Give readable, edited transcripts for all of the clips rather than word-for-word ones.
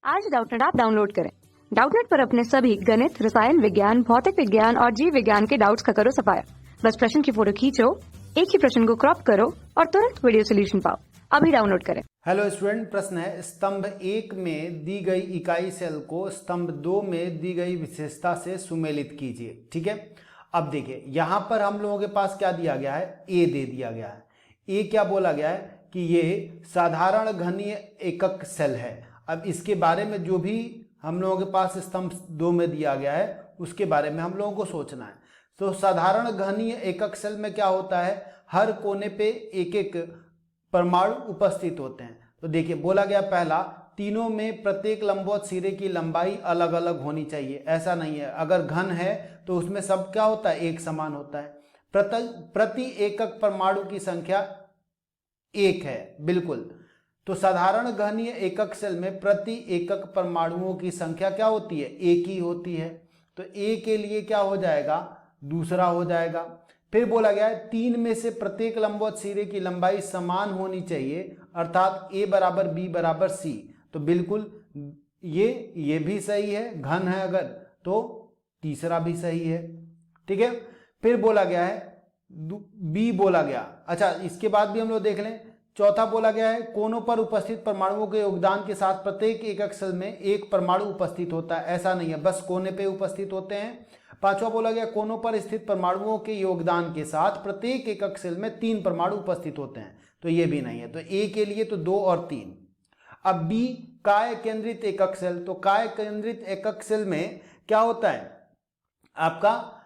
आज Doubtnut app download करें। Doubtnut पर अपने सभी गणित, रसायन विज्ञान, भौतिक विज्ञान और जीव विज्ञान के डाउट्स का करो सफाया। बस प्रश्न की फोटो खींचो, एक ही प्रश्न को क्रॉप करो और तुरंत वीडियो सोल्यूशन पाओ। अभी डाउनलोड करें। हेलो स्टूडेंट, प्रश्न है स्तंभ 1 में दी गई इकाई सेल को स्तंभ 2 में दी गई विशेषता से सुमेलित कीजिए। ठीक है, अब देखिए यहां पर हम लोगों के पास क्या दिया गया है, ए दे दिया गया है। ए क्या बोला गया है कि ये साधारण घनीय एकक सेल है। अब इसके बारे में जो भी हम लोगों के पास स्तंभ 2 में दिया गया है उसके बारे में हम लोगों को सोचना है। तो साधारण घनीय एकक सेल में क्या होता है, हर कोने पे एक एक परमाणु उपस्थित होते हैं। तो देखिए बोला गया पहला, तीनों में प्रत्येक लंबवत सिरे की लंबाई अलग अलग होनी चाहिए। ऐसा नहीं है, अगर घन है तो उसमें सब क्या होता है, एक समान होता है। प्रति एकक परमाणु की संख्या 1 है, बिल्कुल। तो साधारण घनीय एकक सेल में प्रति एकक परमाणुओं की संख्या क्या होती है, 1 ही होती है। तो ए के लिए क्या हो जाएगा, दूसरा हो जाएगा। फिर बोला गया है 3 में से प्रत्येक लंबवत सिरे की लंबाई समान होनी चाहिए, अर्थात ए बराबर बी बराबर सी। तो बिल्कुल ये भी सही है, घन है अगर तो तीसरा भी सही है। ठीक है, फिर बोला गया है बी बोला गया। अच्छा, इसके बाद भी हम लोग देख लें। चौथा बोला गया है कोनों पर उपस्थित परमाणुओं के योगदान के साथ प्रत्येक एकक सेल में एक परमाणु उपस्थित होता है। ऐसा नहीं है, बस कोने पे उपस्थित होते हैं। पांचवा बोला गया कोनों पर स्थित परमाणुओं के योगदान के साथ प्रत्येक एकक सेल में 3 परमाणु उपस्थित होते हैं। तो ये भी नहीं है। तो ए के लिए तो 2 और 3। अब बी काय केंद्रित एकक सेल। तो काय केंद्रित एकक सेल में क्या होता है, आपका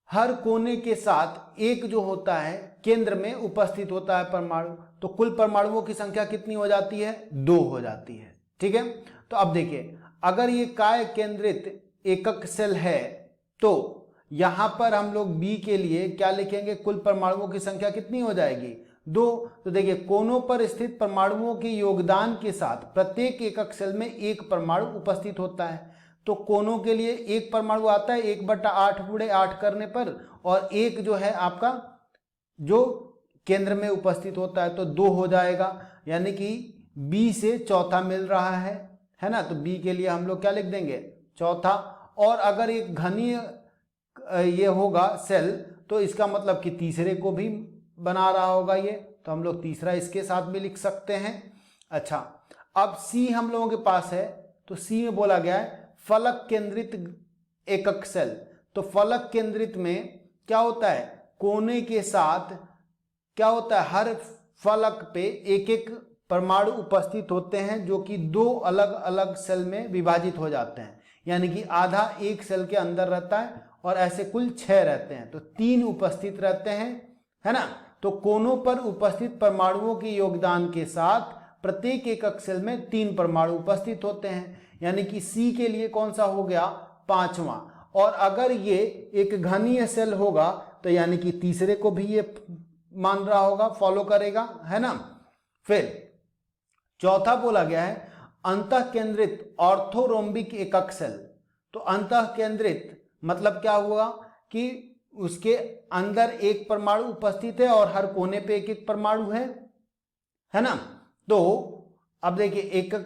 हर कोने के साथ एक जो होता है केंद्र में उपस्थित होता है परमाणु। तो कुल परमाणुओं की संख्या कितनी हो जाती है, 2 हो जाती है। ठीक है, तो अब देखिए अगर ये काय केंद्रित एकक सेल है तो यहां पर हम लोग बी के लिए क्या लिखेंगे, कुल परमाणुओं की संख्या कितनी हो जाएगी, 2। तो देखिए कोनों पर स्थित परमाणुओं के योगदान के साथ प्रत्येक एकक सेल में एक परमाणु उपस्थित होता है। तो कोनों के लिए एक परमाणु आता है 1/8 गुणे 8 करने पर, और एक जो है आपका जो केंद्र में उपस्थित होता है तो 2 हो जाएगा। यानी कि बी से चौथा मिल रहा है ना। तो बी के लिए हम लोग क्या लिख देंगे, चौथा। और अगर एक घनीय ये होगा सेल तो इसका मतलब कि तीसरे को भी बना रहा होगा ये, तो हम लोग तीसरा इसके साथ भी लिख सकते हैं। अच्छा, अब सी हम लोगों के पास है। तो सी में बोला गया है फलक केंद्रित एकक सेल। तो फलक केंद्रित में क्या होता है, कोने के साथ क्या होता है, हर फलक पे एक एक परमाणु उपस्थित होते हैं जो कि 2 अलग अलग सेल में विभाजित हो जाते हैं। यानी कि आधा एक सेल के अंदर रहता है और ऐसे कुल 6 रहते हैं। तो 3 उपस्थित रहते हैं, है ना। तो कोनों पर उपस्थित परमाणुओं के योगदान के साथ प्रत्येक एकक सेल में 3 परमाणु उपस्थित होते हैं। यानी कि सी के लिए कौन सा हो गया, 5वां। और अगर ये एक घनीय सेल होगा तो यानी कि तीसरे को भी ये मान रहा होगा, फॉलो करेगा, है ना। फिर चौथा बोला गया है अंतः केंद्रित ऑर्थोरोम्बिक एकक सेल। तो अंतः केंद्रित मतलब क्या हुआ कि उसके अंदर एक परमाणु उपस्थित है और हर कोने पे एक एक परमाणु है ना। तो अब देखिए एकक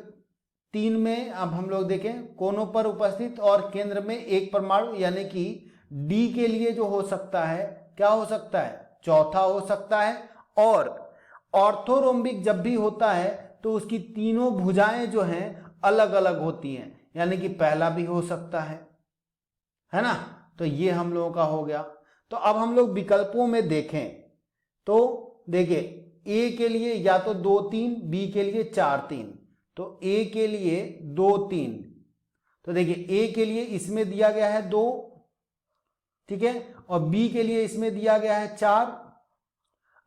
3 में अब हम लोग देखें कोनों पर उपस्थित और केंद्र में एक परमाणु, यानी कि डी के लिए जो हो सकता है, क्या हो सकता है, चौथा हो सकता है। और ऑर्थोरोम्बिक जब भी होता है तो उसकी तीनों भुजाएं जो हैं अलग अलग होती हैं, यानी कि पहला भी हो सकता है ना। तो ये हम लोगों का हो गया। तो अब हम लोग विकल्पों में देखें तो देखिए ए के लिए या तो 2 3, बी के लिए 4 3। तो ए के लिए 2 3। तो देखिए ए के लिए इसमें दिया गया है 2, ठीक है, और बी के लिए इसमें दिया गया है 4।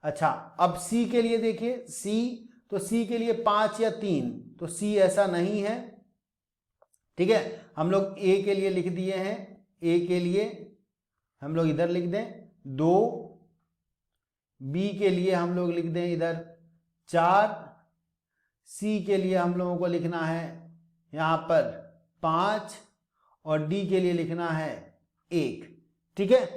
अच्छा, अब सी के लिए देखिए, सी तो सी के लिए 5 या 3। तो सी ऐसा नहीं है, ठीक है। हम लोग ए के लिए लिख दिए हैं, ए के लिए हम लोग इधर लिख दें 2, बी के लिए हम लोग लिख दें इधर 4, सी के लिए हम लोगों को लिखना है यहां पर 5 और डी के लिए लिखना है 1। ठीक है,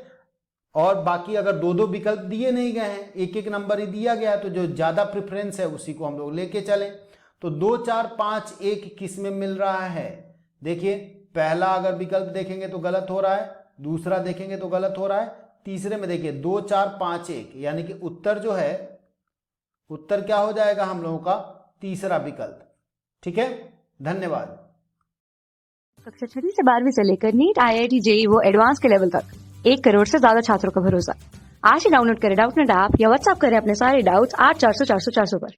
और बाकी अगर 2-2 विकल्प दिए नहीं गए हैं, एक एक नंबर ही दिया गया है, तो जो ज्यादा प्रेफरेंस है उसी को हम लोग लेके चलें। तो 2 4 5 1 किस में मिल रहा है? देखिए पहला अगर विकल्प देखेंगे तो गलत हो रहा है, दूसरा देखेंगे तो गलत हो रहा है, तीसरे में देखिए 2 4 5 1, यानी कि उत्तर जो है, उत्तर क्या हो जाएगा हम लोगों का? तीसरा विकल्प। ठीक है, धन्यवाद। कक्षा 6वीं से 12वीं से लेकर नीट, IIT, JEE वो एडवांस के लेवल तक 1 करोड़ से ज्यादा छात्रों का भरोसा। आज ही डाउनलोड करें डाउटनेट ऐप या व्हाट्सएप करें अपने सारे डाउट्स 8400 400 400 पर।